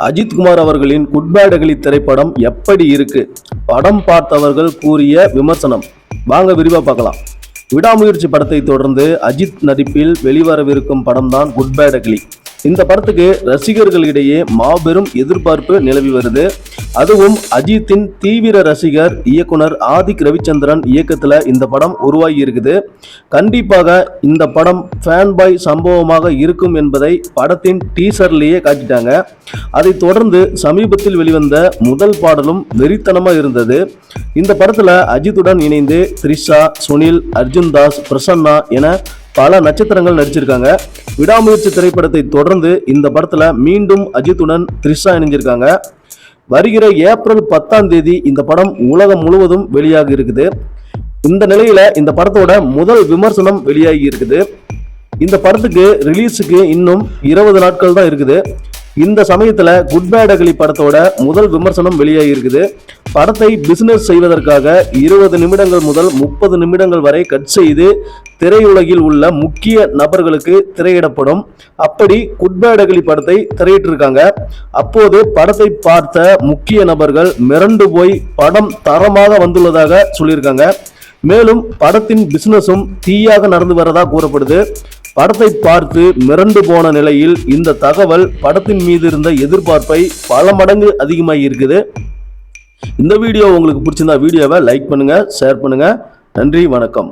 அஜித் குமார் அவர்களின் good bad ugly திரைப்படம் எப்படி இருக்கு? படம் பார்த்தவர்கள் கூறிய விமர்சனம். வாங்க விரிவா பார்க்கலாம். விடாமுயற்சி படத்தை தொடர்ந்து அஜித் நடிப்பில் வெளிவரவிருக்கும் படம் தான் குட் பேட் அக்லி. இந்த படத்துக்கு ரசிகர்களிடையே மாபெரும் எதிர்பார்ப்பு நிலவி வருது. அதுவும் அஜித்தின் தீவிர ரசிகர் இயக்குனர் ஆதிக் ரவிச்சந்திரன் இயக்கத்தில் இந்த படம் உருவாகி இருக்குது. கண்டிப்பாக இந்த படம் ஃபேன் பாய் சம்பவமாக இருக்கும் என்பதை படத்தின் டீசர்லேயே காட்டிட்டாங்க. அதைத் தொடர்ந்து சமீபத்தில் வெளிவந்த முதல் பாடலும் வெறித்தனமாக இருந்தது. இந்த படத்தில் அஜித்துடன் இணைந்து த்ரிஷா, சுனில், அர்ஜுன் தாஸ், பிரசன்னா என பல நட்சத்திரங்கள் நடிச்சிருக்காங்க. விடாமுயற்சி திரைப்படத்தை தொடர்ந்து இந்த படத்துல மீண்டும் அஜித்துடன் த்ரிஷா இணைஞ்சிருக்காங்க. வருகிற ஏப்ரல் 10 இந்த படம் உலகம் முழுவதும் வெளியாகி இருக்குது. இந்த நிலையில இந்த படத்தோட முதல் விமர்சனம் வெளியாகி இருக்குது. இந்த படத்துக்கு ரிலீஸுக்கு இன்னும் 20 நாட்கள் தான் இருக்குது. இந்த சமயத்துல குட் பேட் அக்லி படத்தோட முதல் விமர்சனம் வெளியாகி இருக்குது. படத்தை பிசினஸ் செய்வதற்காக 20 நிமிடங்கள் முதல் 30 நிமிடங்கள் வரை கட் செய்து திரையுலகில் உள்ள முக்கிய நபர்களுக்கு திரையிடப்படும். அப்படி குட் பேட் அக்லி படத்தை திரையிட்டிருக்காங்க. அப்போது படத்தை பார்த்த முக்கிய நபர்கள் மிரண்டு போய் படம் தரமாக வந்துள்ளதாக சொல்லியிருக்காங்க. மேலும் படத்தின் பிசினஸும் தீயாக நடந்து வரதா கூறப்படுது. படத்தை பார்த்து மிரண்டு போன நிலையில் இந்த தகவல் படத்தின் மீது இருந்த எதிர்பார்ப்பை பல மடங்கு அதிகமாகி இருக்குது. இந்த வீடியோ உங்களுக்கு பிடிச்சிருந்தா வீடியோவை லைக் பண்ணுங்க, ஷேர் பண்ணுங்க. நன்றி, வணக்கம்.